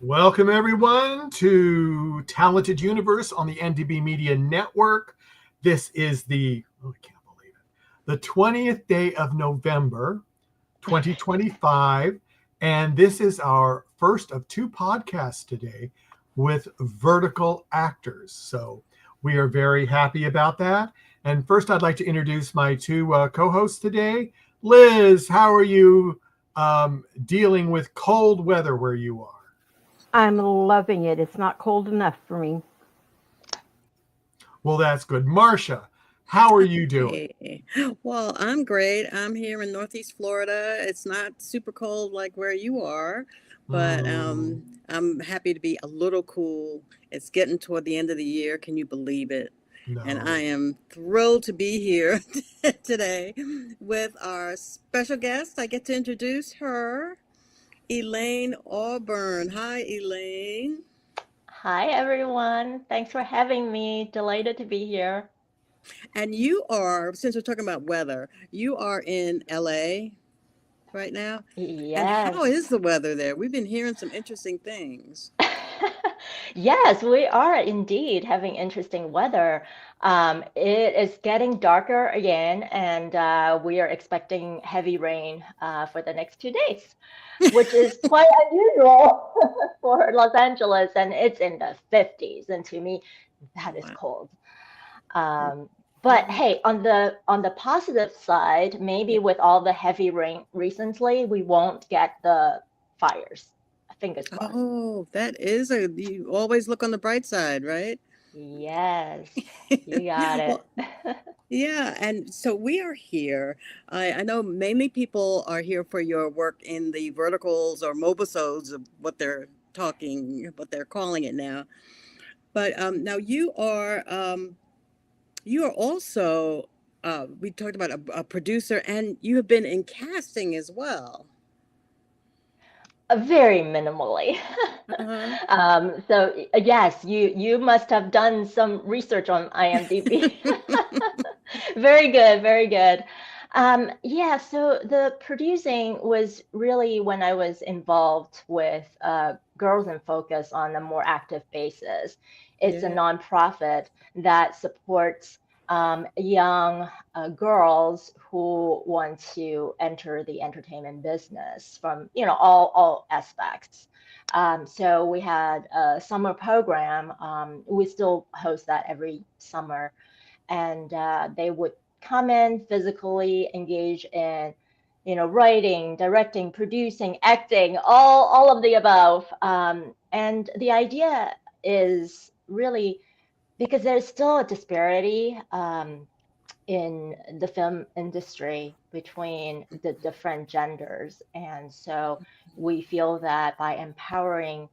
Welcome, everyone, to Talented Universe on the NDB Media Network. This is I can't believe it, the 20th day of November, 2025. And this is our first of two podcasts today with vertical actors. So we are very happy about that. And first, I'd like to introduce my two co-hosts today. Liz, how are you dealing with cold weather where you are? I'm loving it. It's not cold enough for me. Well, that's good. Marcia, how are you doing? Hey. Well, I'm great. I'm here in Northeast Florida. It's not super cold like where you are, but I'm happy to be a little cool. It's getting toward the end of the year. Can you believe it? And I No. am thrilled to be here today with our special guest. I get to introduce her, Elaine Auburn. Hi, Elaine. Hi, everyone. Thanks for having me. Delighted to be here. And you are, since we're talking about weather, you are in LA right now. And how Yes. is the weather there? We've been hearing some interesting things. Yes, we are indeed having interesting weather. It is getting darker again, and we are expecting heavy rain for the next 2 days, which is quite unusual for Los Angeles, and it's in the 50s, and to me, that is Wow. cold. But hey, on the positive side, maybe Yeah. with all the heavy rain recently, we won't get the fires. Fingers crossed. Oh, you always look on the bright side, right? Yes, you got it. Well, yeah. And so we are here. I know mainly people are here for your work in the verticals or mobisodes of what they're calling it now. But now you are also, we talked about a producer, and you have been in casting as well. Very minimally. Uh-huh. So yes, you must have done some research on IMDb. Very good, very good. Yeah, so the producing was really when I was involved with Girls in Focus on a more active basis. It's a Yeah. nonprofit that supports young girls who want to enter the entertainment business from, all aspects. So we had a summer program. We still host that every summer, and they would come in physically engage in writing, directing, producing, acting, all of the above. And the idea is really because there's still a disparity in the film industry between the different genders, and so we feel that by empowering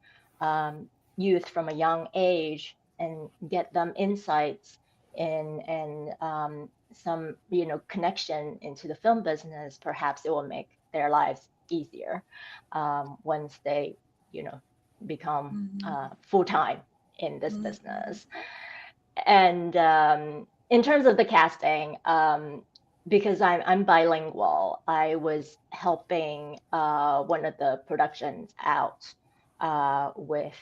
youth from a young age and get them insights in and some connection into the film business, perhaps it will make their lives easier once they you know become Mhm. full-time in this Mhm. business. And in terms of the casting, because I'm bilingual, I was helping one of the productions out with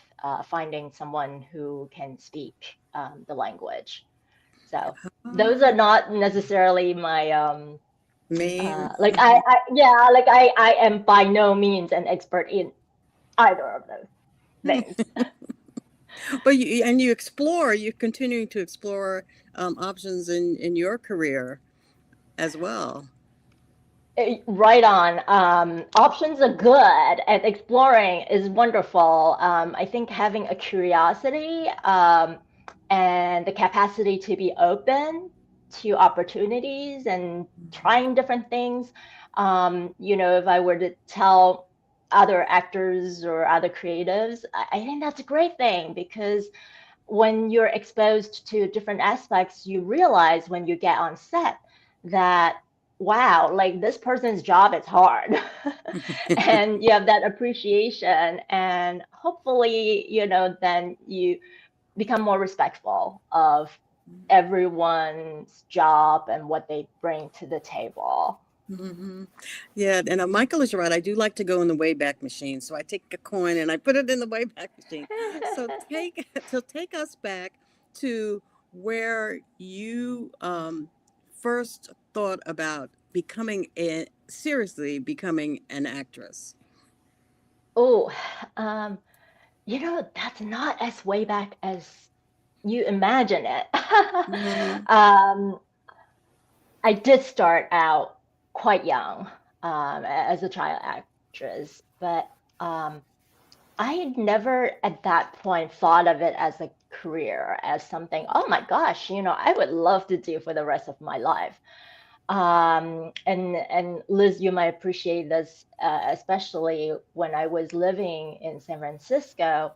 finding someone who can speak the language. So those are Oh, not necessarily my me. like I yeah, like I am by no means an expert in either of those things. But you're continuing to explore options in your career as well. Right on. Options are good, and exploring is wonderful. I think having a curiosity and the capacity to be open to opportunities and trying different things. If I were to tell other actors or other creatives, I think that's a great thing because when you're exposed to different aspects, you realize when you get on set that, wow, like this person's job is hard. And you have that appreciation. And hopefully, then you become more respectful of everyone's job and what they bring to the table. Hmm. Yeah, and Michael is right. I do like to go in the Wayback Machine, so I take a coin and I put it in the Wayback Machine. So take us back to where you first thought about seriously becoming an actress. Oh, um, that's not as way back as you imagine it. Hmm. um, I did start out quite young as a child actress, but um, I had never at that point thought of it as a career, as something, oh my gosh, I would love to do for the rest of my life. And Liz, you might appreciate this, especially when I was living in San Francisco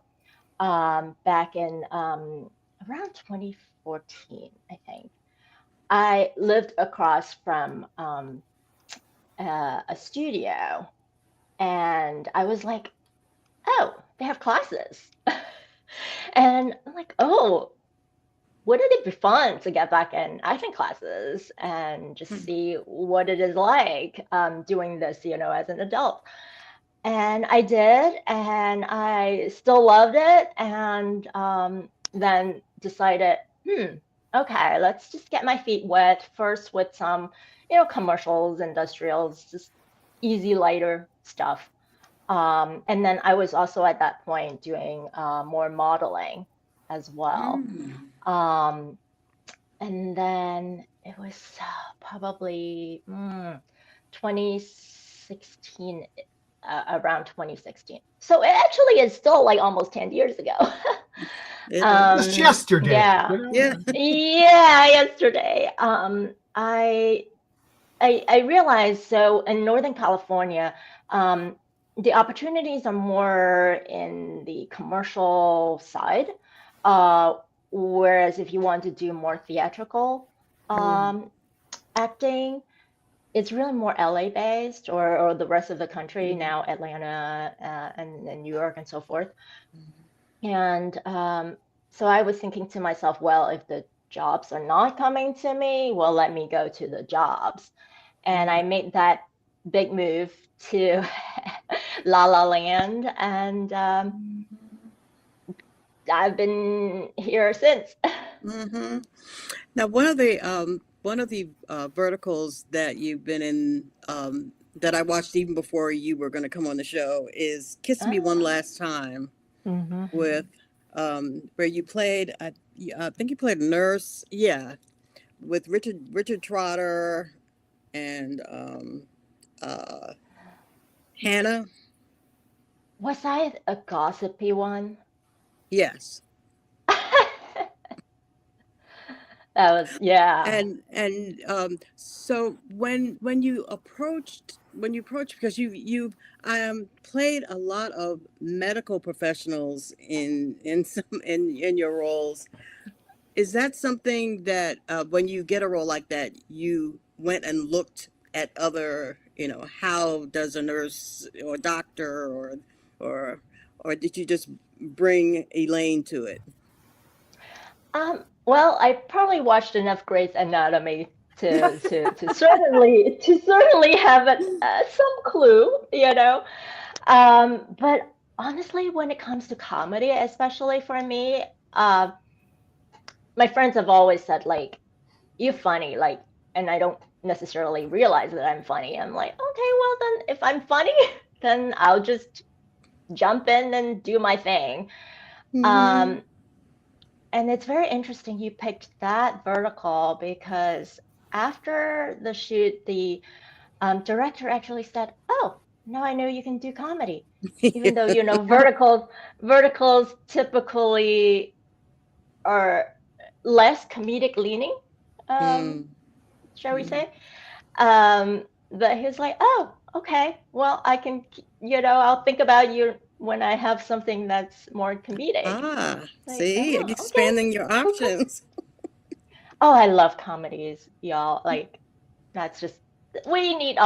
back in around 2014, I think. I lived across from a studio, and I was like, oh, they have classes. And I'm like, oh, wouldn't it be fun to get back in acting classes and just see what it is like doing this, as an adult? And I did, and I still loved it. And then decided, okay, let's just get my feet wet first with some, commercials, industrials, just easy, lighter stuff. And then I was also at that point doing more modeling as well. Mm. Um, and then it was probably 2016, around 2016. So it actually is still like almost 10 years ago. It is. Just yesterday, Yeah, Yeah. yeah, yesterday. I realized, so in Northern California, um, the opportunities are more in the commercial side, uh, whereas if you want to do more theatrical Mm. um, acting, it's really more LA based, or the rest of the country Mm. now, Atlanta and New York and so forth. And so I was thinking to myself, well, if the jobs are not coming to me, well, let me go to the jobs. And I Mm. made that big move to La La Land, and I've been here since. Mm-hmm. Now, one of the verticals that you've been in, that I watched even before you were going to come on the show, is "Kiss Me One Ah. Last Time," Hmm. with where you played. I think you played a nurse. Yeah, with Richard Trotter and uh, Hannah. Was I a gossipy one? Yes. That was, yeah. And so when you approached, because you've played a lot of medical professionals in some in your roles. Is that something that when you get a role like that, you went and looked at other, how does a nurse or doctor or or did you just bring Elaine to it? Well, I probably watched enough Grey's Anatomy to certainly have some clue. But honestly, when it comes to comedy, especially for me, uh, my friends have always said like, "You funny," like, and I don't necessarily realize that I'm funny. I'm like, okay, well then, if I'm funny, then I'll just jump in and do my thing. Mm-hmm. Um, And it's very interesting you picked that vertical because after the shoot, the director actually said, "Oh, now I know you can do comedy," even though verticals typically are less comedic leaning, um, Mm. shall we say? But he's like, "Oh, okay, well, I can, I'll think about you when I have something that's more comedic." Ah, Like, see, oh, okay, expanding your okay. options. Oh, I love comedies, y'all. Like, that's just, we need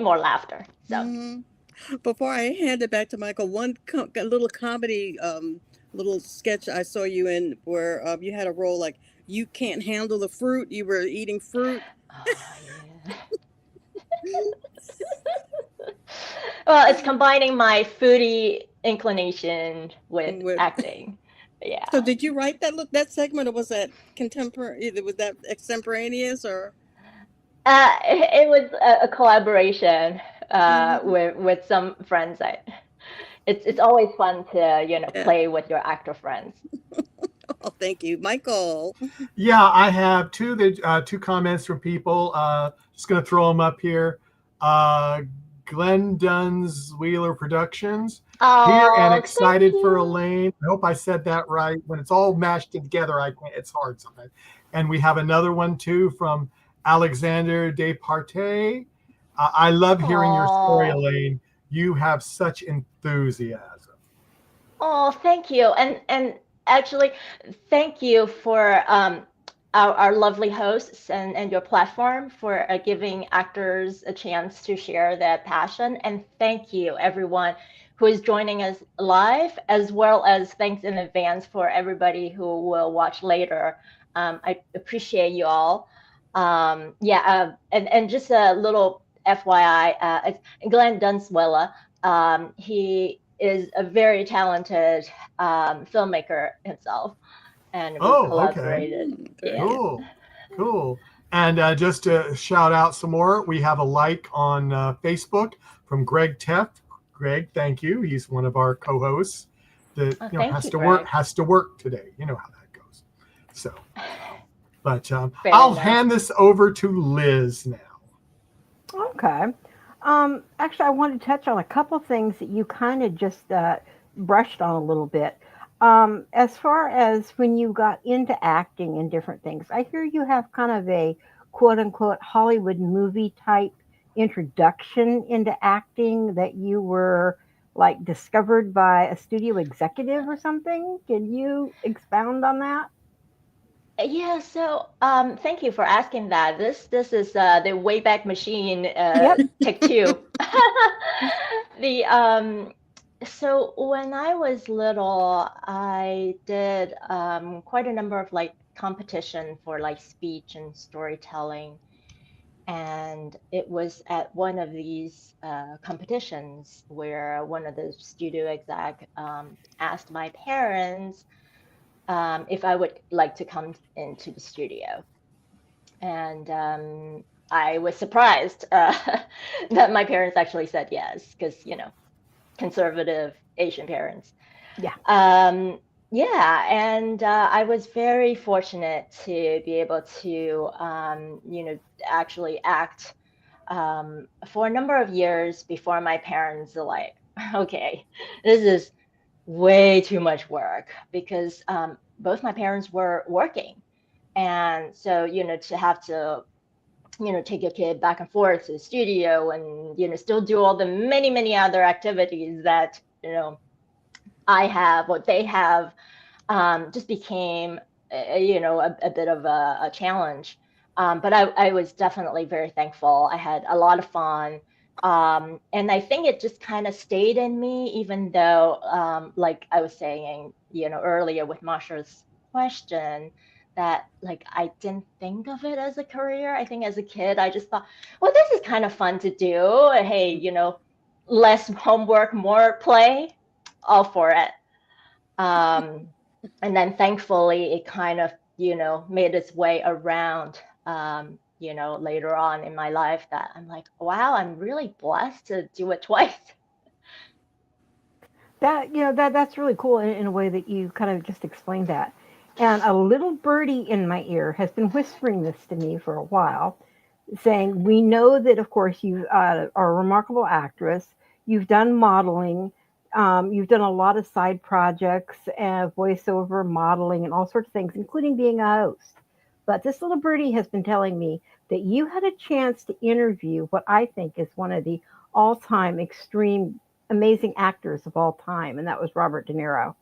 more laughter. So, Hmm. Before I hand it back to Michael, a little comedy, little sketch I saw you in where you had a role like you can't handle the fruit. You were eating fruit. oh yeah. Well, it's combining my foodie inclination with With- acting. Yeah. So did you write that segment, or was that contemporary? Was that extemporaneous, or? It was a collaboration Mhm. with some friends. It's always fun to Yeah. play with your actor friends. Oh, thank you, Michael. Yeah, I have two comments from people. Just going to throw them up here. Glenn Dunn's Wheeler Productions. Here and Oh, thank excited for you. Elaine. I hope I said that right. When it's all mashed together, I can't. It's hard sometimes. And we have another one too from Alexander Departey. I love hearing your story, Oh, Elaine. You have such enthusiasm. oh, thank you. And actually, thank you for our lovely hosts and your platform for giving actors a chance to share their passion. And thank you, everyone who is joining us live, as well as thanks in advance for everybody who will watch later. I appreciate you all. And just a little FYI, it's Glenn Dunswella. He is a very talented filmmaker himself, and we Oh, okay. collaborated. Very Yeah. good. Cool. And just to shout out some more, we have a like on Facebook from Greg Teff. Greg, thank you. He's one of our co-hosts that Oh, thank has you, to Greg. work today. You know how that goes. So, but Fair I'll enough. hand this over to Liz now. Okay. Actually, I want to touch on a couple things that you kind of just brushed on a little bit. As far as when you got into acting and different things, I hear you have kind of a quote unquote Hollywood movie type introduction into acting that you were like discovered by a studio executive or something. Can you expound on that? Yeah, so thank you for asking that. This is the Wayback Machine Yep. take two. The So when I was little, I did quite a number of like competition for like speech and storytelling, and it was at one of these competitions where one of the studio exec asked my parents if I would like to come into the studio. And I was surprised that my parents actually said yes, because, conservative Asian parents. Yeah. And I was very fortunate to be able to, actually act for a number of years before my parents were like, okay, this is way too much work, because both my parents were working. And so, to have to, take your kid back and forth to the studio and, still do all the many, many other activities that, I have, what they have, just became, a bit of a challenge. But I was definitely very thankful. I had a lot of fun. And I think it just kind of stayed in me, even though, like I was saying, earlier with Masha's question, that like I didn't think of it as a career. I think as a kid, I just thought, well, this is kind of fun to do. Hey, less homework, more play, all for it. Um, and then thankfully it kind of, made its way around, later on in my life, that I'm like, wow, I'm really blessed to do it twice. That's really cool in a way that you kind of just explained that. And a little birdie in my ear has been whispering this to me for a while, saying, "We know that, of course, you are a remarkable actress. You've done modeling. You've done a lot of side projects and voiceover modeling and all sorts of things, including being a host. But this little birdie has been telling me that you had a chance to interview what I think is one of the all-time extreme amazing actors of all time, and that was Robert De Niro."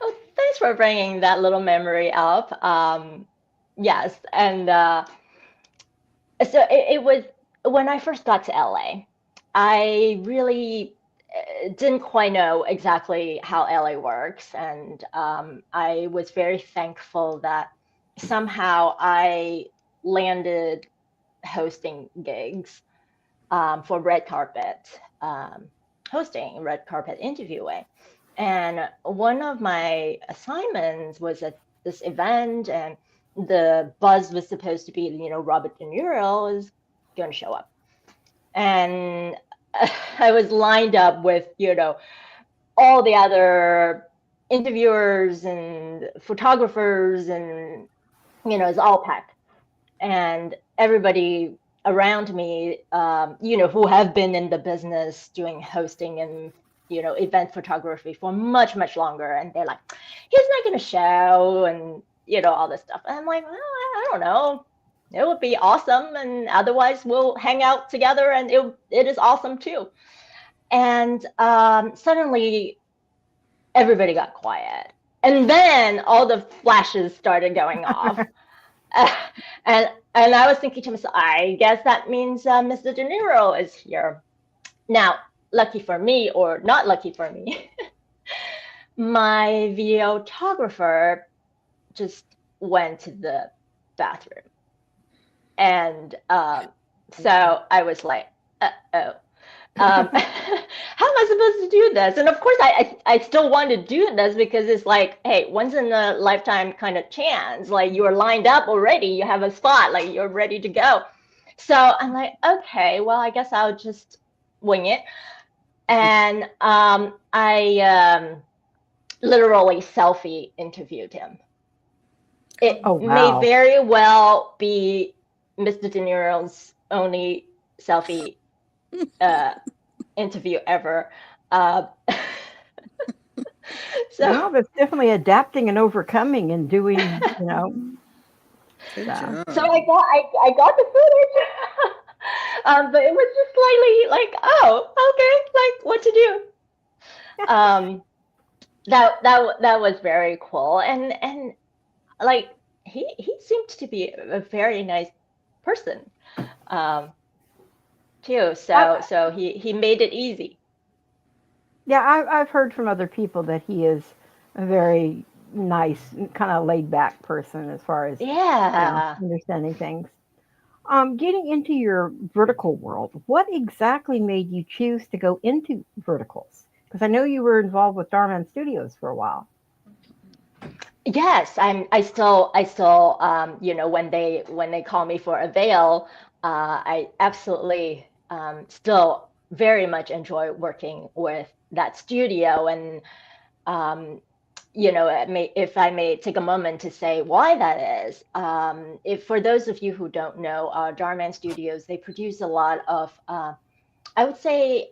Well, thanks for bringing that little memory up. Yes, and so it was when I first got to LA, I really didn't quite know exactly how LA works. And I was very thankful that somehow I landed hosting gigs for red carpet hosting, red carpet interviewing. And one of my assignments was at this event, and the buzz was supposed to be, Robert De Niro is going to show up. And I was lined up with, all the other interviewers and photographers, and, it's all packed. And everybody around me, who have been in the business doing hosting and, event photography for much, much longer. And they're like, he's not going to show, and, all this stuff. And I'm like, well, I don't know. It would be awesome. And otherwise we'll hang out together, and it is awesome too. And suddenly everybody got quiet. And then all the flashes started going off. And I was thinking to myself, I guess that means Mr. De Niro is here. Now, lucky for me, or not lucky for me, my videographer just went to the bathroom. And so I was like, uh-oh. How am I supposed to do this? And of course, I still want to do this, because it's like, hey, once in a lifetime kind of chance. Like, you're lined up already, you have a spot, like you're ready to go. So I'm like, okay, well, I guess I'll just wing it. And I literally selfie interviewed him. It may very well be Mr. De Niro's only selfie interview ever. So no, that's definitely adapting and overcoming and doing, Good job. So I got the footage, but it was just slightly like, oh, okay, like what to do. That was very cool, and like he seemed to be a very nice person, too. So he made it easy. Yeah, I've heard from other people that he is a very nice, kind of laid back person as far as understanding things. Getting into your vertical world, what exactly made you choose to go into verticals? Because I know you were involved with Dhar Mann Studios for a while. Yes, I still when they call me for a veil, I absolutely still very much enjoy working with that studio. And if I may take a moment to say why that is, if for those of you who don't know, Dhar Mann Studios, they produce a lot of I would say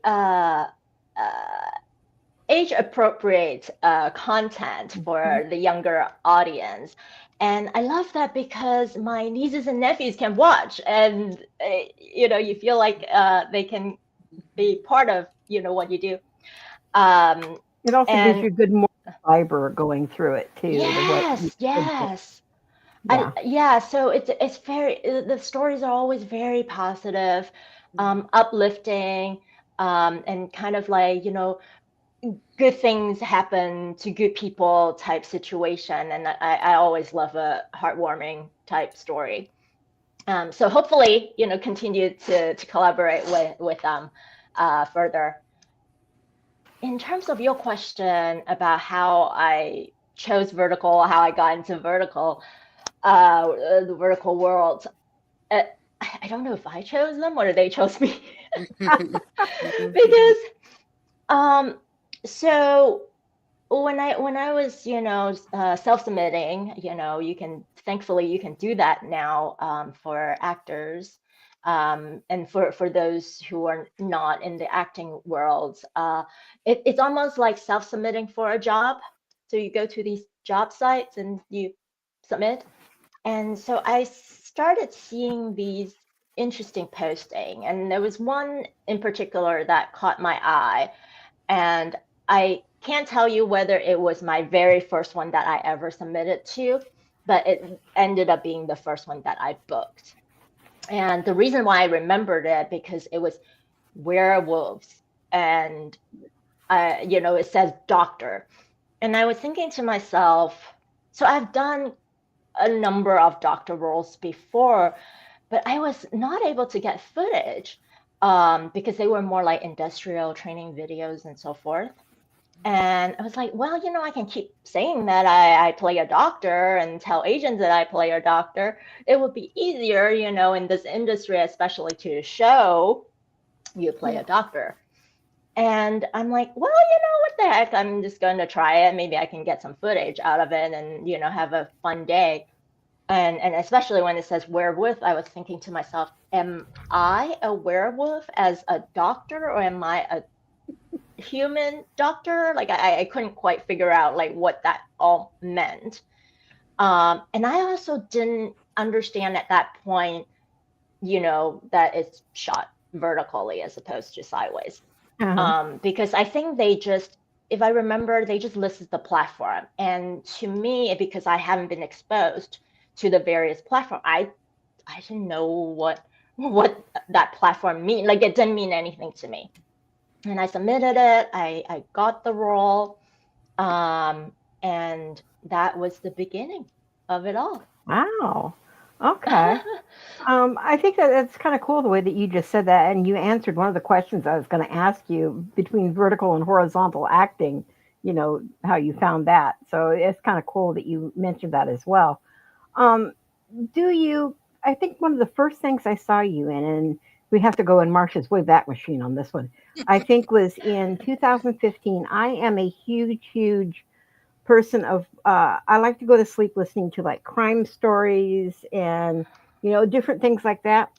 age appropriate content for the younger audience. And I love that, because my nieces and nephews can watch, and you feel like they can be part of what you do. It also gives you good moral fiber going through it too. Yes. So it's very, the stories are always very positive, uplifting, and kind of like, good things happen to good people type situation. And I always love a heartwarming type story. So hopefully, continue to collaborate with them further. In terms of your question about how I chose vertical, how I got into vertical, the vertical world, I don't know if I chose them or they chose me. Because so when I was self-submitting, thankfully you can do that now for actors, and for those who are not in the acting world, it's almost like self-submitting for a job. So you go to these job sites and you submit. And so I started seeing these interesting posting, and there was one in particular that caught my eye, and I can't tell you whether it was my very first one that I ever submitted to, but it ended up being the first one that I booked. And the reason why I remembered it, because it was werewolves, and it says doctor. And I was thinking to myself, so I've done a number of doctor roles before, but I was not able to get footage because they were more like industrial training videos and so forth. And I was like, well, I can keep saying that I play a doctor and tell agents that I play a doctor. It would be easier, in this industry, especially to show you play a doctor. And I'm like, well, what the heck? I'm just going to try it. Maybe I can get some footage out of it and, have a fun day. And especially when it says werewolf, I was thinking to myself, am I a werewolf as a doctor, or am I a human doctor? Like I couldn't quite figure out like what that all meant. And I also didn't understand at that point, that it's shot vertically as opposed to sideways. Because I think if I remember, they just listed the platform. And to me, because I haven't been exposed to the various platforms, I didn't know what that platform mean. Like it didn't mean anything to me. And I submitted it. I got the role. And that was the beginning of it all. Wow. Okay. I think that it's kind of cool the way that you just said that, and you answered one of the questions I was going to ask you between vertical and horizontal acting, how you found that. So it's kind of cool that you mentioned that as well. I think one of the first things I saw you in, and we have to go in Marsha's Wayback Machine on this one, I think was in 2015. I am a huge person of I like to go to sleep listening to like crime stories and different things like that.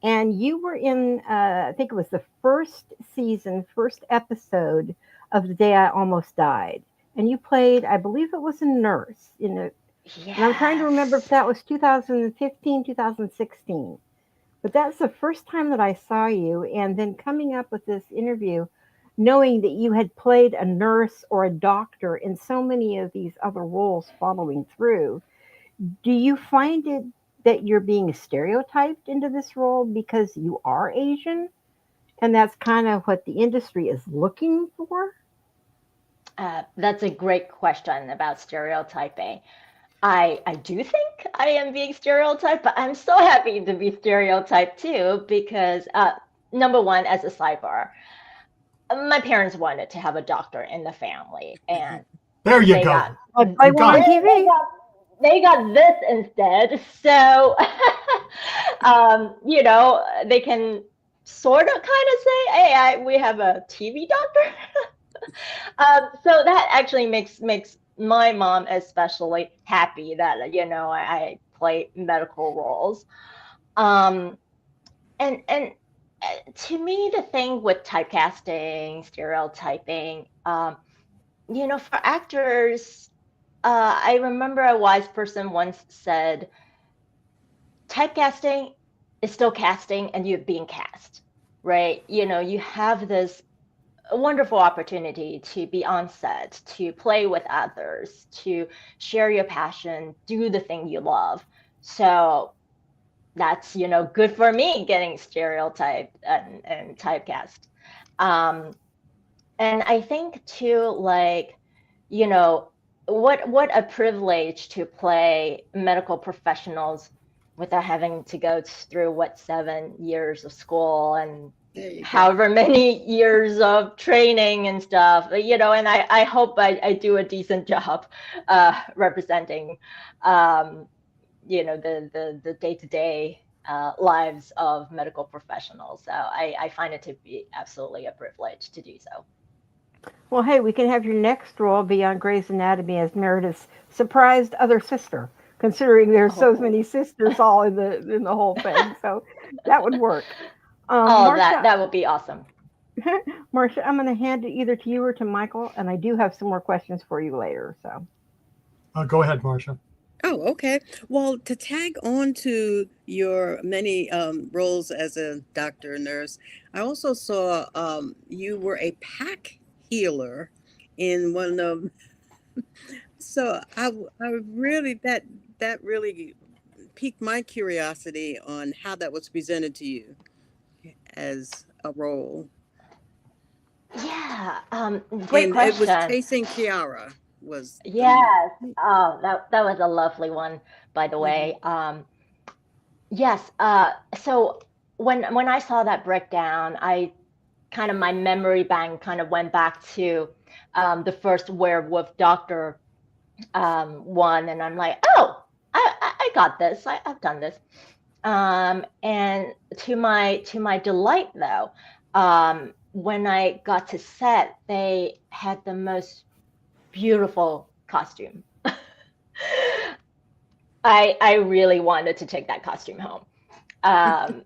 And you were in I think it was the first episode of The Day I Almost Died, and you played, I believe it was a nurse in a. Yes. And I'm trying to remember if that was 2015, 2016. But that's the first time that I saw you, and then coming up with this interview, knowing that you had played a nurse or a doctor in so many of these other roles following through. Do you find it that you're being stereotyped into this role because you are Asian? And that's kind of what the industry is looking for? That's a great question about stereotyping. I do think I am being stereotyped, but I'm so happy to be stereotyped too, because number one, as a sidebar, my parents wanted to have a doctor in the family, and there you go. They got this instead. So, they can sort of kind of say, hey, we have a TV doctor. So that actually makes my mom especially happy that, I play medical roles. And to me, the thing with typecasting, stereotyping, for actors, I remember a wise person once said, typecasting is still casting and you're being cast, right? You have this wonderful opportunity to be on set, to play with others, to share your passion, do the thing you love. So that's, good for me getting stereotyped and typecast. And I think too, like, what a privilege to play medical professionals without having to go through 7 years of school and however many years of training and stuff, and I hope I do a decent job representing, the day-to-day lives of medical professionals. So I find it to be absolutely a privilege to do so. Well, hey, we can have your next role be on Grey's Anatomy as Meredith's surprised other sister, considering there's so many sisters all in the whole thing. So that would work. Marsha, that would be awesome. Marsha, I'm going to hand it either to you or to Michael, and I do have some more questions for you later. So, go ahead, Marsha. Oh, okay. Well, to tag on to your many roles as a doctor, nurse, I also saw you were a pack healer in one of. So I really that really piqued my curiosity on how that was presented to you as a role. Yeah, great question. It was Chasing Kiara. Was yes. Oh, that was a lovely one, by the way. Yes. So when I saw that breakdown, I kind of my memory bank kind of went back to the first werewolf doctor one, and I'm like, oh, I got this. I've done this. And to my delight, though, when I got to set, they had the most beautiful costume. I really wanted to take that costume home. Um,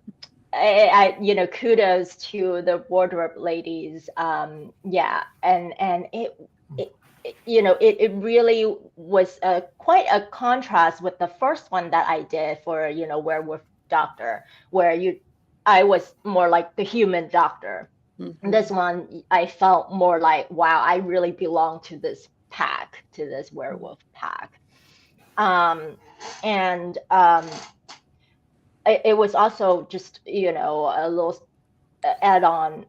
kudos to the wardrobe ladies. Yeah, and it really was quite a contrast with the first one that I did for Werewolf Doctor, where I was more like the human doctor. Mm-hmm. This one, I felt more like, wow, I really belong to this pack, to this werewolf pack. And it was also just a little add on.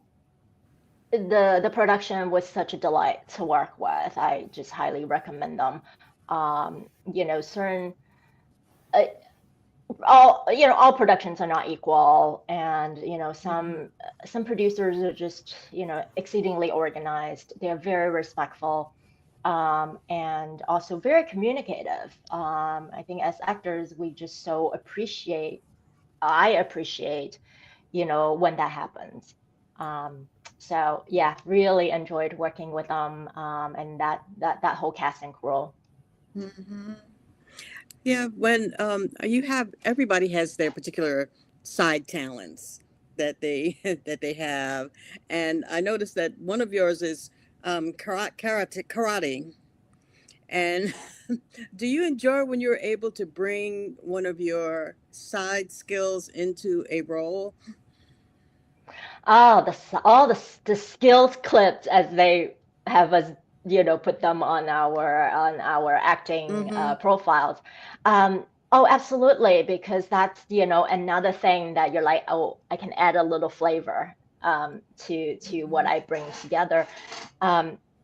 The production was such a delight to work with. I just highly recommend them. Certain all productions are not equal, and some producers are just exceedingly organized. They're very respectful, and also very communicative. I think as actors, we just so appreciate. I appreciate, when that happens. So yeah, really enjoyed working with them, and that whole cast and crew. Mm-hmm. Yeah, when everybody has their particular side talents that they that they have, and I noticed that one of yours is karate. And do you enjoy when you're able to bring one of your side skills into a role? Oh, the skills clips, as they have us, put them on our acting Mm-hmm. profiles. Oh, absolutely, because that's another thing that you're like, oh, I can add a little flavor to what I bring together.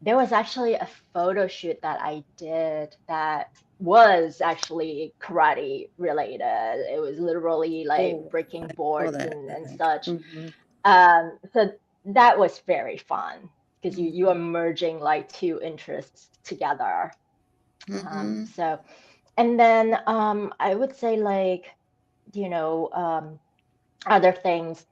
There was actually a photo shoot that I did that was actually karate related. It was literally like Oh, breaking I saw boards that, I and think. such. Mm-hmm. So that was very fun because you are merging like two interests together. Mm-hmm. So, and then I would say like, you know, other things,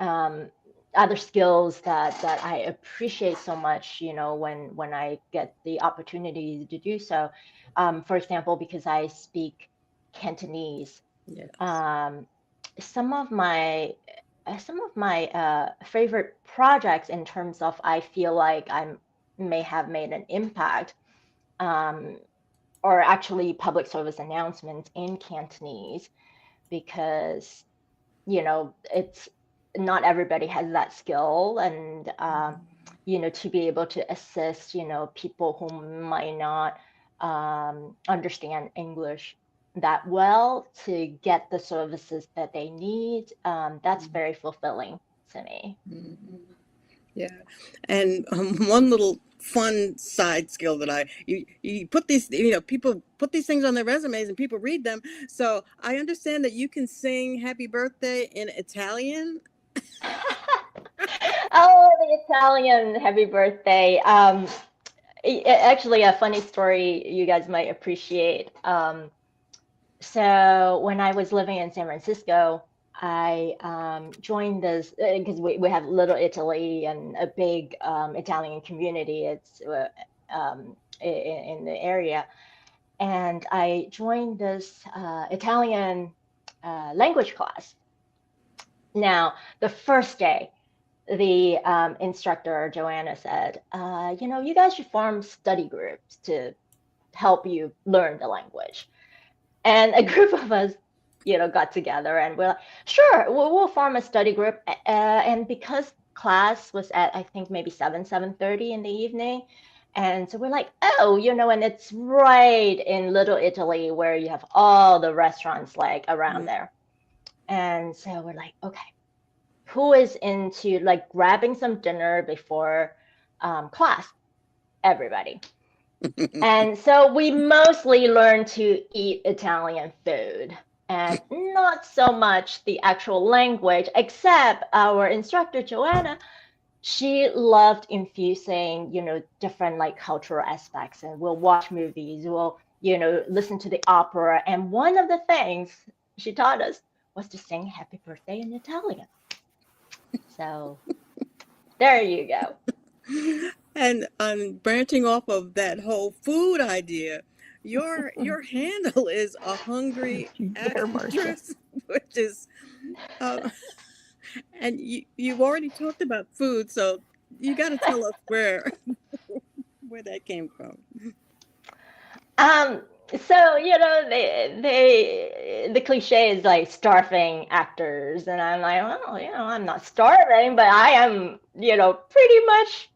um, other skills that I appreciate so much, when I get the opportunity to do so. For example, because I speak Cantonese, Yes. um, some of my favorite projects in terms of I feel like I may have made an impact, um, or actually public service announcements in Cantonese, because it's not everybody has that skill, and to be able to assist people who might not understand English that well to get the services that they need, that's very fulfilling to me. Mm-hmm. Yeah, and one little fun side skill that you put these people put these things on their resumes and people read them. So I understand that you can sing "Happy Birthday" in Italian. Oh, the Italian happy birthday. Actually, a funny story you guys might appreciate. So when I was living in San Francisco, I joined this because we have Little Italy and a big Italian community. It's in the area, and I joined this Italian language class. Now, the first day, the instructor Joanna said, you guys should form study groups to help you learn the language. And a group of us, got together, and we're like, sure, we'll form a study group. And because class was at, I think, maybe 7:30 in the evening, and so we're like, oh, and it's right in Little Italy where you have all the restaurants like around there. And so we're like, okay, who is into like grabbing some dinner before class? Everybody. And so we mostly learned to eat Italian food. and not so much the actual language, except our instructor, Joanna, she loved infusing, different like cultural aspects, and we'll watch movies, we'll, listen to the opera. And one of the things she taught us was to sing happy birthday in Italian. So there you go. And branching off of that whole food idea, your handle is a hungry You dare, Marcia. actress, which is, and you've already talked about food, so you got to tell us where that came from. So the cliche is like starving actors, and I'm like, well, I'm not starving, but I am, pretty much,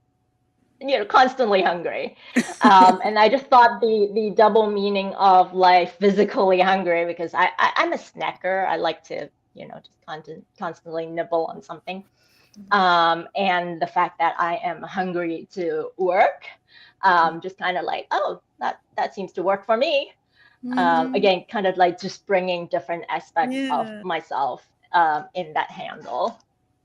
constantly hungry. And I just thought the double meaning of like physically hungry, because I'm a snacker. I like to, just constantly nibble on something. And the fact that I am hungry to work, just kind of like, oh, that seems to work for me. Again, kind of like just bringing different aspects of myself in that handle.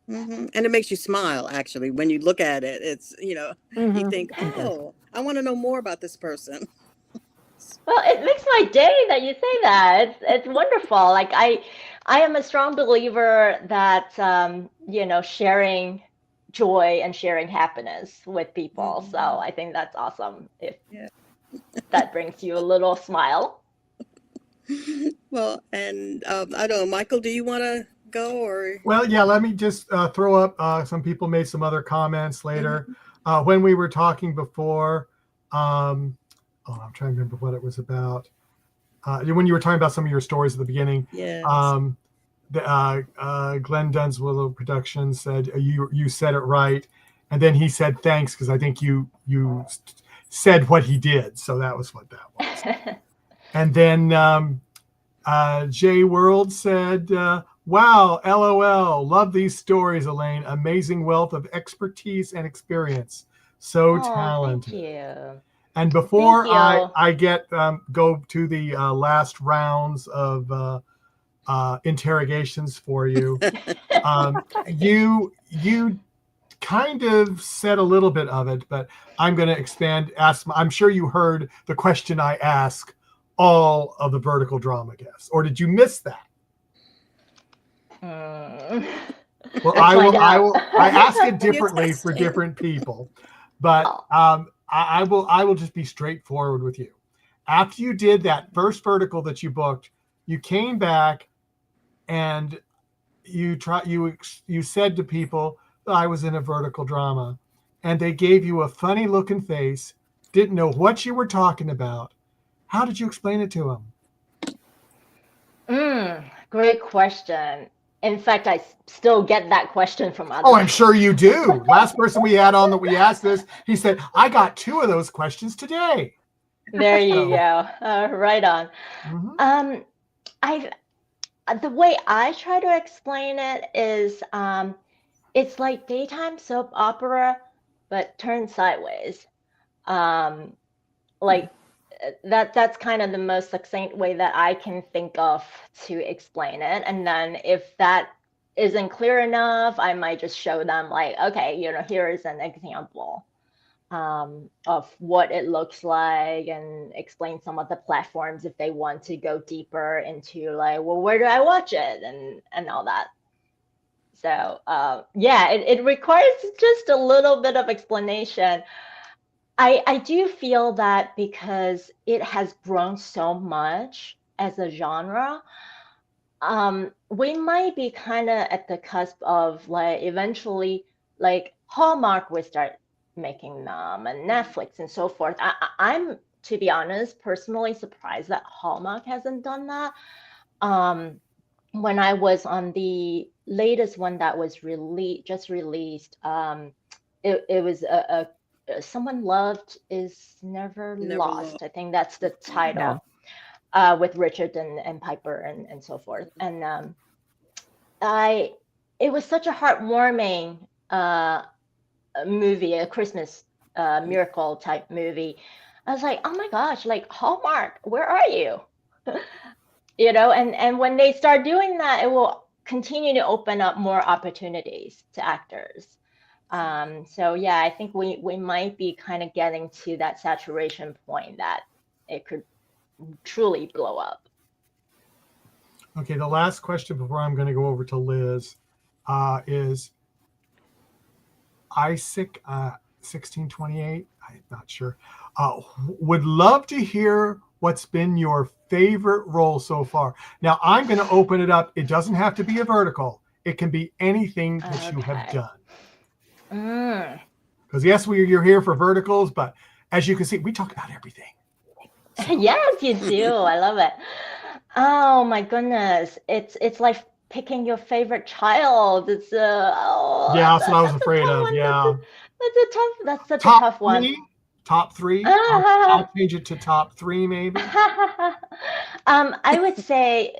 And it makes you smile, actually, when you look at it. It's, you think, oh, I want to know more about this person. Well, it makes my day that you say that. It's wonderful. Like I am a strong believer that sharing joy and sharing happiness with people. So I think that's awesome if that brings you a little smile. Well, and I don't know, Michael, do you want to go or? Well, yeah, let me just throw up. Some people made some other comments later. When we were talking before, I'm trying to remember what it was about. When you were talking about some of your stories at the beginning, Yes. Glenn Dunswillow Productions said you said it right, and then he said thanks, because I think you said what he did, so that was what that was. And then Jay World said, wow, LOL, love these stories, Elaine. Amazing wealth of expertise and experience. So talented. Thank you. And before I get go to the last rounds of interrogations for you, you kind of said a little bit of it, but I'm going to expand. I'm sure you heard the question I ask all of the vertical drama guests, or did you miss that? Well, I ask it differently for different people, but I will just be straightforward with you. After you did that first vertical that you booked, you came back and you said to people, I was in a vertical drama, and they gave you a funny looking face, didn't know what you were talking about. How did you explain it to them? Great question. In fact, I still get that question from others. Oh, I'm sure you do. Last person we had on that we asked this, he said, I got 2 of those questions today. There you go. Right on. The way I try to explain it is it's like daytime soap opera, but turned sideways. That's kind of the most succinct way that I can think of to explain it. And then if that isn't clear enough, I might just show them like, okay, here is an example of what it looks like, and explain some of the platforms if they want to go deeper into like, well, where do I watch it and all that. So it requires just a little bit of explanation. I do feel that because it has grown so much as a genre, we might be kind of at the cusp of like eventually like Hallmark will start making them, and Netflix and so forth. I'm, to be honest, personally surprised that Hallmark hasn't done that. When I was on the latest one that was just released, it was a Someone Loved is Never Lost. I think that's the title. With Richard and Piper and so forth. And it was such a heartwarming movie, a Christmas miracle type movie. I was like, oh my gosh, like Hallmark, where are you? And when they start doing that, it will continue to open up more opportunities to actors. So yeah, I think we might be kind of getting to that saturation point that it could truly blow up. Okay, the last question before I'm going to go over to Liz is Isaac 1628. I'm not sure. Would love to hear what's been your favorite role so far. Now I'm going to open it up. It doesn't have to be a vertical. It can be anything that you have Okay. done. Because yes, you're here for verticals, but as you can see, we talk about everything. So. Yes, you do. I love it. Oh my goodness, it's like picking your favorite child. It's yeah, that's what I was afraid of. Yeah, that's such a tough one. Top three. I'll change it to top three, maybe. I would say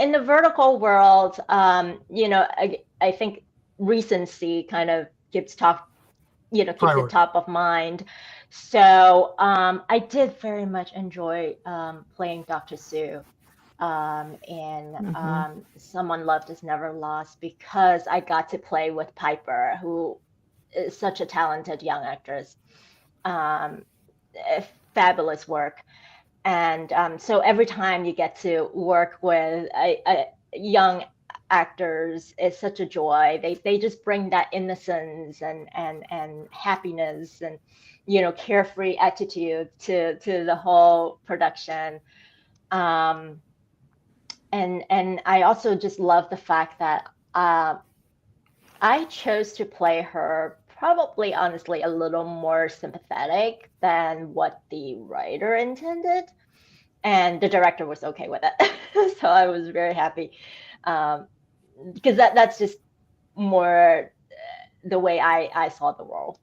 in the vertical world, I think recency kind of keeps it top of mind. So I did very much enjoy playing Dr. Sue in Someone Loved Is Never Lost, because I got to play with Piper, who is such a talented young actress. Fabulous work. And so every time you get to work with young actors, it's such a joy. They just bring that innocence and happiness and carefree attitude to the whole production. And I also just love the fact that I chose to play her probably honestly a little more sympathetic than what the writer intended, and the director was okay with it. So I was very happy, because that's just more the way I saw the world.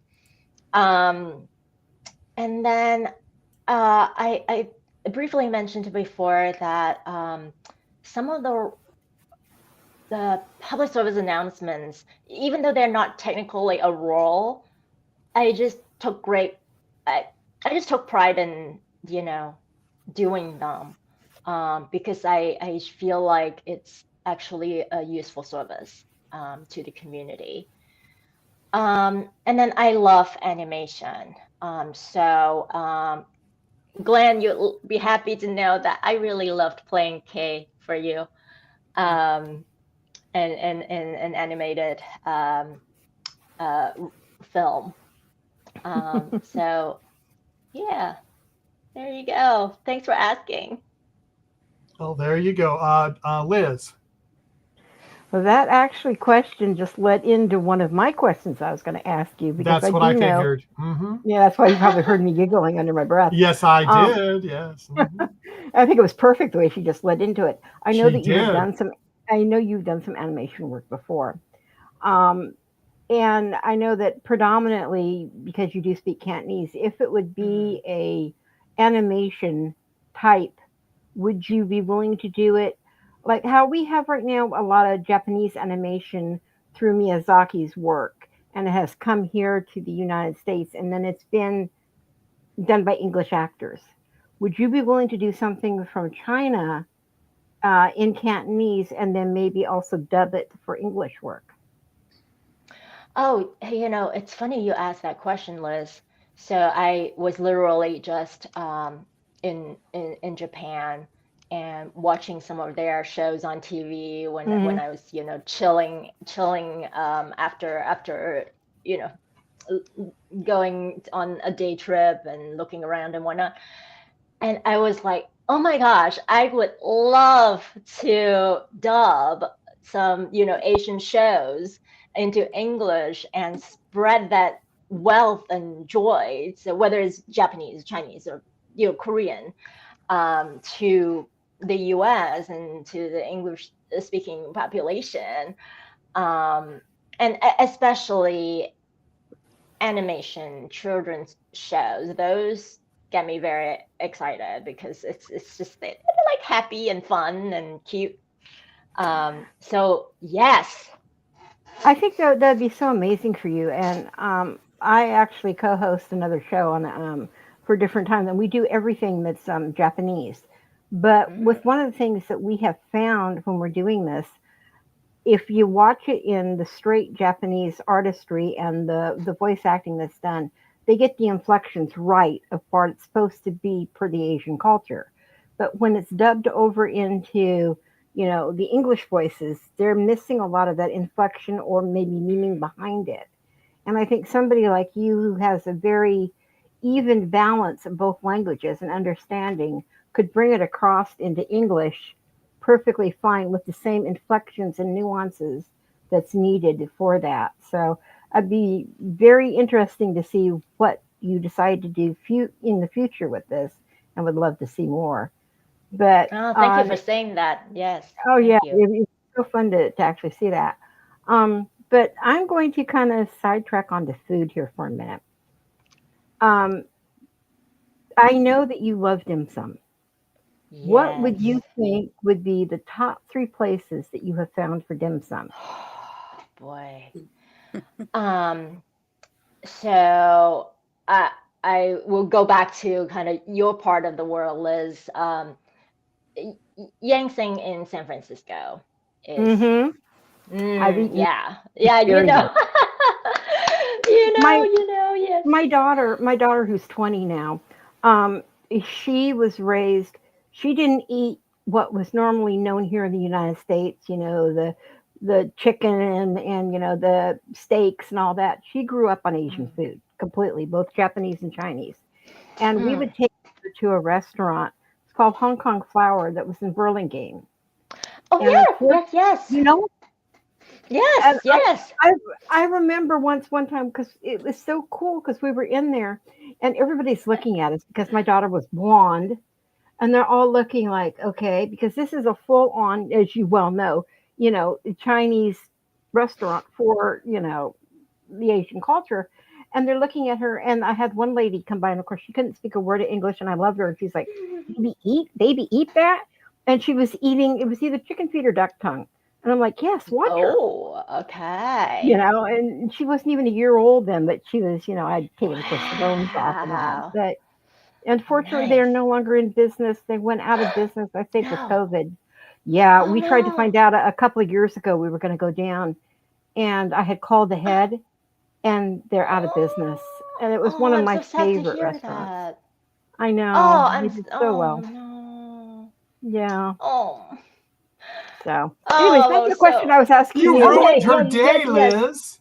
And then I briefly mentioned before that some of the public service announcements, even though they're not technically a role, I just took pride in doing them, because I feel like it's actually a useful service to the community. And then I love animation. So Glenn, you'll be happy to know that I really loved playing Kay for you. And an animated film. So yeah, there you go. Thanks for asking. Oh, there you go. Liz. Well, that actually question just led into one of my questions I was going to ask you, because That's what I figured. Mm-hmm. Yeah, that's why you probably heard me giggling under my breath. Yes, I did. Yes. Mm-hmm. I think it was perfect the way she just led into it. I know that you've done some animation work before. And I know that predominantly, because you do speak Cantonese, if it would be a animation type, would you be willing to do it like how we have right now a lot of Japanese animation through Miyazaki's work, and it has come here to the United States, and then it's been done by English actors? Would you be willing to do something from China in Cantonese, and then maybe also dub it for English work? Oh, it's funny you asked that question, Liz. So I was literally just in Japan and watching some of their shows on TV when I was chilling after going on a day trip and looking around and whatnot. And I was like, oh my gosh, I would love to dub some Asian shows into English and spread that wealth and joy, so whether it's Japanese, Chinese, or Korean, to the US and to the English speaking population, and especially animation children's shows. Those get me very excited because it's just they're like happy and fun and cute. So yes, I think that'd be so amazing for you. And I actually co-host another show on for different times, and we do everything that's Japanese. But with one of the things that we have found when we're doing this, if you watch it in the straight Japanese artistry and the voice acting that's done, they get the inflections right of what it's supposed to be per the Asian culture. But when it's dubbed over into, the English voices, they're missing a lot of that inflection or maybe meaning behind it. And I think somebody like you who has a very even balance of both languages and understanding could bring it across into English perfectly fine with the same inflections and nuances that's needed for that. So I'd be very interesting to see what you decide to do in the future with this, and would love to see more. But Oh, thank you for saying that. Yes, oh yeah, thank you. it's so fun to actually see that. But I'm going to kind of sidetrack onto food here for a minute. Um, I know that you love dim sum. What would Yes. you think would be the top three places that you have found for dim sum? Boy. Um, so I I will go back to kind of your part of the world, Liz. Yang in San Francisco is, Mm-hmm. I've eaten yeah, yeah, very good. My yes. my daughter who's 20 now, um, she was raised. She didn't eat what was normally known here in the United States. The chicken and the steaks and all that. She grew up on Asian Mm, food completely, both Japanese and Chinese. And we mm. would take her to a restaurant. It's called Hong Kong Flower that was in Burlingame. Oh And yes, unfortunately, yes, yes, you know, and yes, yes. I I remember one time because it was so cool because we were in there and everybody's looking at us because my daughter was blonde and they're all looking like okay because this is a full on as you well know Chinese restaurant for the Asian culture. And they're looking at her, and I had one lady come by, and of course she couldn't speak a word of English, and I loved her. And she's like, baby, eat that." And she was eating. It was either chicken feet or duck tongue, and I'm like, "Yes, watch her." Oh, okay. And she wasn't even a year old then, but she was. I'd taken, of course, the bones off and all. Wow. But unfortunately, they are Nice. no longer in business. They went out of business, I think, with No. COVID. Yeah, Oh we tried to find no. out a couple of years ago we were going to go down, and I had called the head and they're out of business. And it was Oh, one of I'm my so sad to favorite hear restaurants. that. I Oh, know. They did so oh well. no. Yeah. Oh. So, anyways, back to Oh, the question so I was asking You you. ruined okay, her yeah, yes, day, yes. Liz.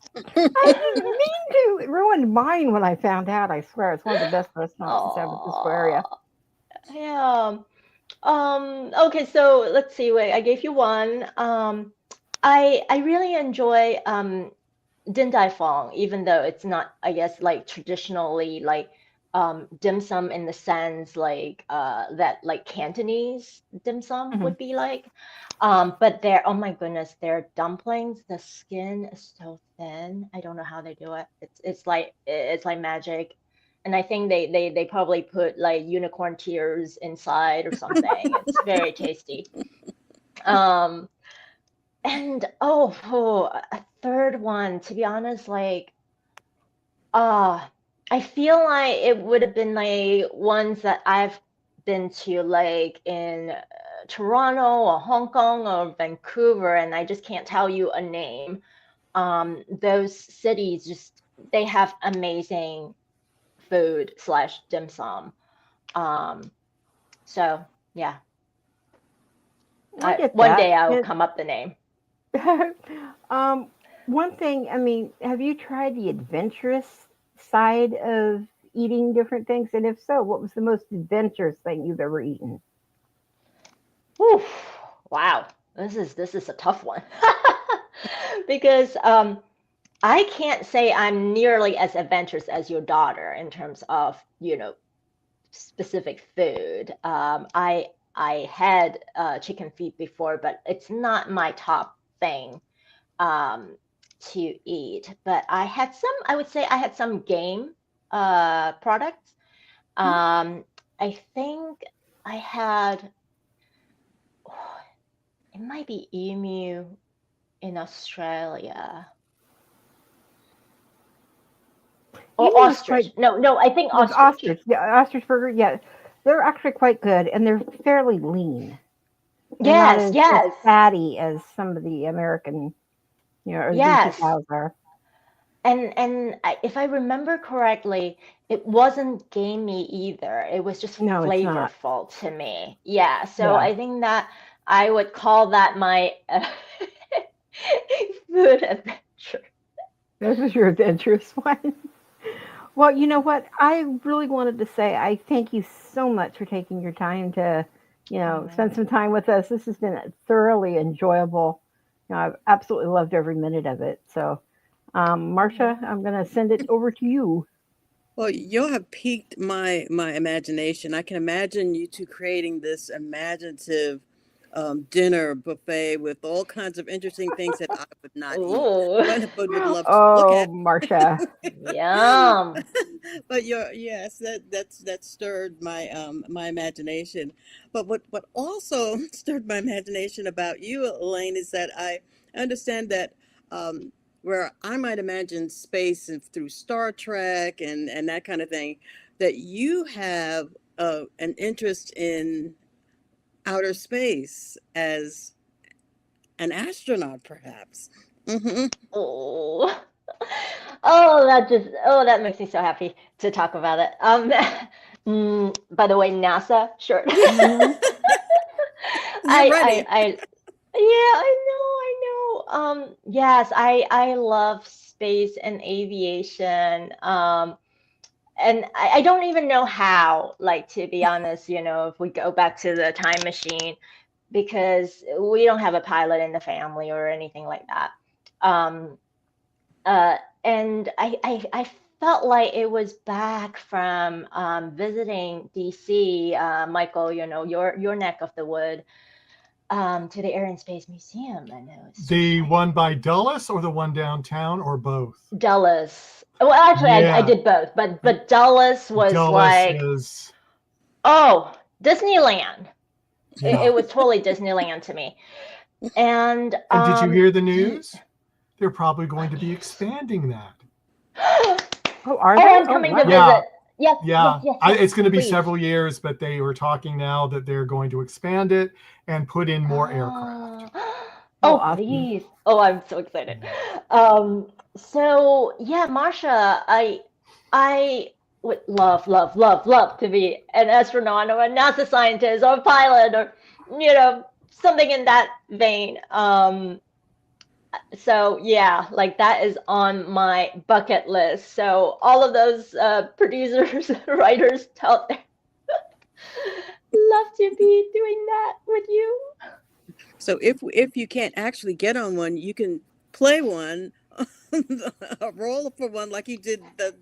I didn't mean to. It ruined mine when I found out. I swear, it's one of the best restaurants in San Francisco area. Oh, yeah. Okay, so let's see. Wait, I gave you one. I really enjoy Din Tai Fung, even though it's not, I guess, like traditionally like dim sum in the sense like that like Cantonese dim sum Hmm. would be like. But oh my goodness, their dumplings, the skin is so thin. I don't know how they do it. It's like magic. And I think they probably put like unicorn tears inside or something. It's very tasty. Um, and a third one, to be honest, like uh I feel like it would have been like ones that I've been to like in Toronto or Hong Kong or Vancouver, and I just can't tell you a name. Those cities just they have amazing food slash dim sum. Um, so yeah, I get one that. day I'll come up the name. um, one thing, I mean, have you tried the adventurous side of eating different things? And if so, what was the most adventurous thing you've ever eaten? Whew, wow, this is a tough one because I can't say I'm nearly as adventurous as your daughter in terms of specific food. I had chicken feet before, but it's not my top thing um, to eat. But I would say I had some game products. Hmm? I think I had, it might be emu in Australia or Emu was quite ostrich. No, no, I think was ostrich. ostrich. Yeah, ostrich burger. Yeah, They're actually quite good, and they're fairly lean. They're not Yes, as yes, fatty as some of the American, or the beefy yes. cows are. If I remember correctly, it wasn't gamey either. It was just No, it's not. flavorful to me. Yeah, so Yeah, I think that I would call that my food adventure. this is your adventurous one. Well, you know what? I really wanted to say I thank you so much for taking your time to, spend some time with us. This has been thoroughly enjoyable. I've absolutely loved every minute of it. So, Marcia, I'm going to send it over to you. Well, you'll have piqued my imagination. I can imagine you two creating this imaginative dinner buffet with all kinds of interesting things that I would not eat, Ooh, but would love to look Oh, at. Marcia. yum. But yes, that stirred my imagination. But what also stirred my imagination about you, Elaine, is that I understand that um, where I might imagine space and through Star Trek and that kind of thing, that you have an interest in outer space as an astronaut, perhaps. Hmm. Oh, that makes me so happy to talk about it. By the way, NASA, sure. Hmm. You're ready. I, yeah, I know. Yes, I love space and aviation. And I don't even know how, like, to be honest, if we go back to the time machine, because we don't have a pilot in the family or anything like that. Um, and I felt like it was back from visiting DC, Michael, your neck of the wood, to the Air and Space Museum, and it was just The like one by Dulles or the one downtown or both? Dulles. Well, actually, I Yeah, did both, but Dulles was Dulles like, is, oh, Disneyland. It yeah. was totally Disneyland to me. And And did you hear the news? They're probably going to be expanding that. oh, Oh, are they? I'm Oh, coming to wow. Yeah, visit. Yes, yes, yeah. yes, yes. It's going to be Please. several years, but they were talking now that they're going to expand it and put in more aircraft. Oh, Oh, awesome. please. Oh, I'm so excited. So yeah, Marsha, I would love to be an astronaut or a NASA scientist or a pilot or something in that vein. So yeah, like that is on my bucket list. So all of those producers, writers out there, love to be doing that with you. So if you can't actually get on one, you can play one, a role for one, like you did the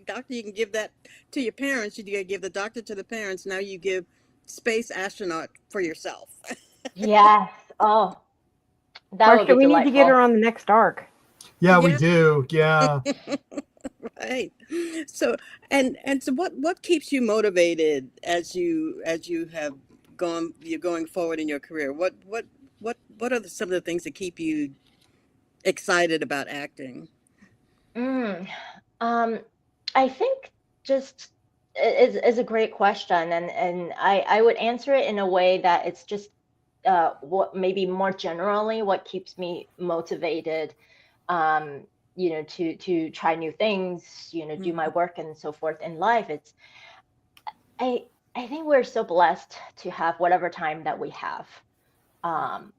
doctor. You can give that to your parents. You give the doctor to the parents. Now you give space astronaut for yourself. Yes. Oh, that would Marcia, be we need to get her delightful. on the next arc. Yeah, we Yeah, do. Yeah. right. So and so what keeps you motivated as you have you're going forward in your career? What are some of the things that keep you excited about acting? Mm. Um, I think just is a great question, and I would answer it in a way that it's just what maybe more generally what keeps me motivated, um, to try new things, do my Mhm. work and so forth in life. I I think we're so blessed to have whatever time that we have, um,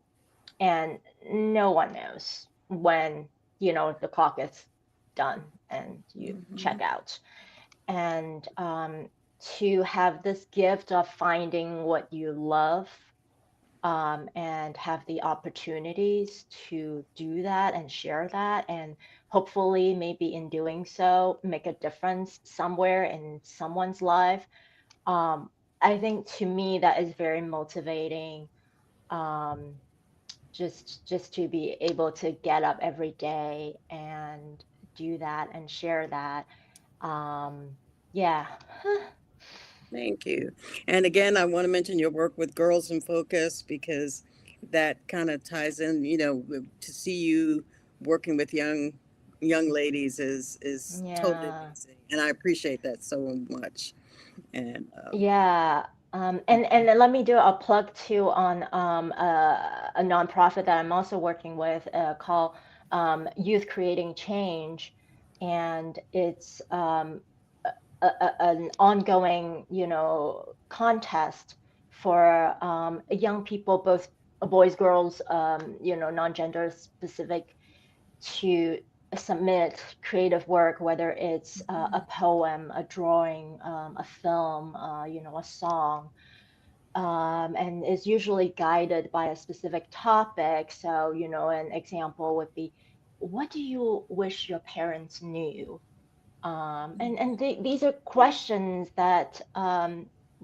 and no one knows when the clock is done and you check Mhm. out. And to have this gift of finding what you love, and have the opportunities to do that and share that, and hopefully, maybe in doing so, make a difference somewhere in someone's life. I think to me that is very motivating. Um, just to be able to get up every day and do that and share that. Um, yeah. Thank you. And again, I want to mention your work with Girls in Focus because that kind of ties in, to see you working with young ladies is totally Yeah. amazing. And I appreciate that so much. And Yeah. And then let me do a plug too on a nonprofit that I'm also working with called Youth Creating Change. And it's an ongoing, contest for young people, both boys, girls, non-gender specific, to submit creative work, whether it's a poem, a drawing, a film, a song, and is usually guided by a specific topic. So, an example would be, what do you wish your parents knew? And these are questions that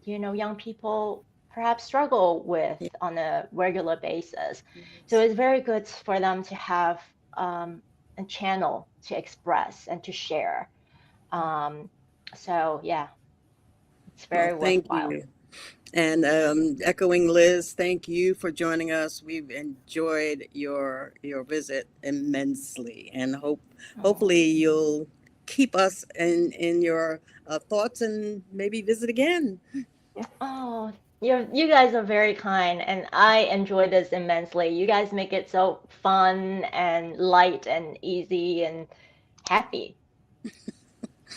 young people perhaps struggle with yeah, on a regular basis. So yes. it's very good for them to have a channel to express and to share. Um, so yeah, it's Well, very thank worthwhile. you. And echoing Liz, thank you for joining us. We've enjoyed your visit immensely, and Oh, hopefully you'll keep us in your thoughts and maybe visit again. Yes. oh, you guys are very kind, and I enjoy this immensely. You guys make it so fun and light and easy and happy.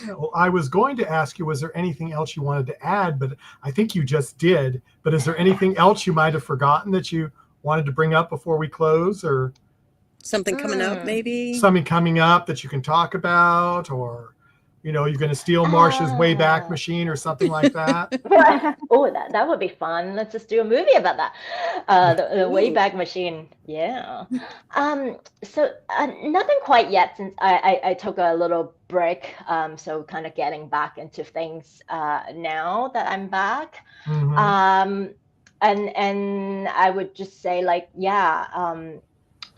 Yeah, well, I was going to ask you, was there anything else you wanted to add? But I think you just did. But is there anything else you might have forgotten that you wanted to bring up before we close, or Something coming up, Mm. maybe? something coming up that you can talk about, or you're going to steal Marsha's Wayback Ah, Machine or something like that? oh, that would be fun. Let's just do a movie about that. The Ooh, Wayback Machine. Yeah. So nothing quite yet since I took a little break. So kind of getting back into things now that I'm back. Hmm. Um, and I would just say like, yeah,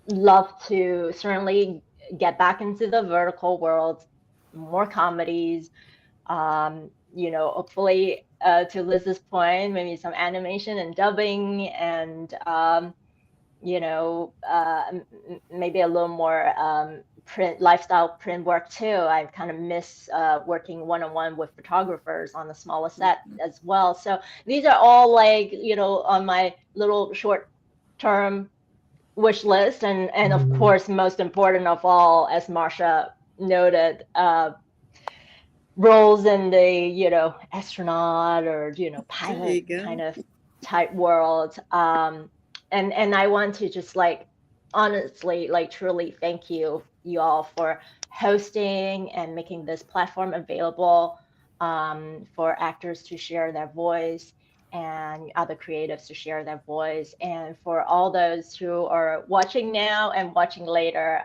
love to certainly get back into the vertical world, more comedies, hopefully, to Liz's point, maybe some animation and dubbing and, maybe a little more print lifestyle print work too. I kind of miss working one-on-one with photographers on a smaller set as well. So these are all like, on my little short-term wish list. And of Hmm. course, most important of all, as Marsha noted, roles in the astronaut or there you pilot go. kind of type world. And I want to just like honestly, like truly thank you all for hosting and making this platform available, for actors to share their voice and other creatives to share their voice, and for all those who are watching now and watching later,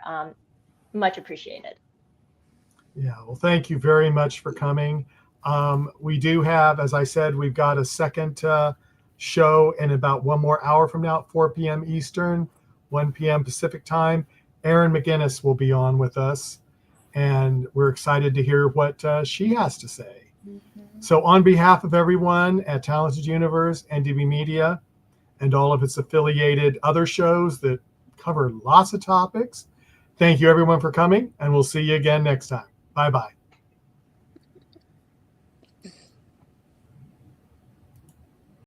much appreciated. Yeah, well, thank you very much for coming. We do have, as I said, we've got a second show in about one more hour from now at 4 p.m. Eastern, 1 p.m. Pacific time. Erin McGinnis will be on with us, and we're excited to hear what she has to say. Mhm. So, on behalf of everyone at Talented Universe, NDB Media, and all of its affiliated other shows that cover lots of topics, thank you everyone for coming, and we'll see you again next time. Bye bye.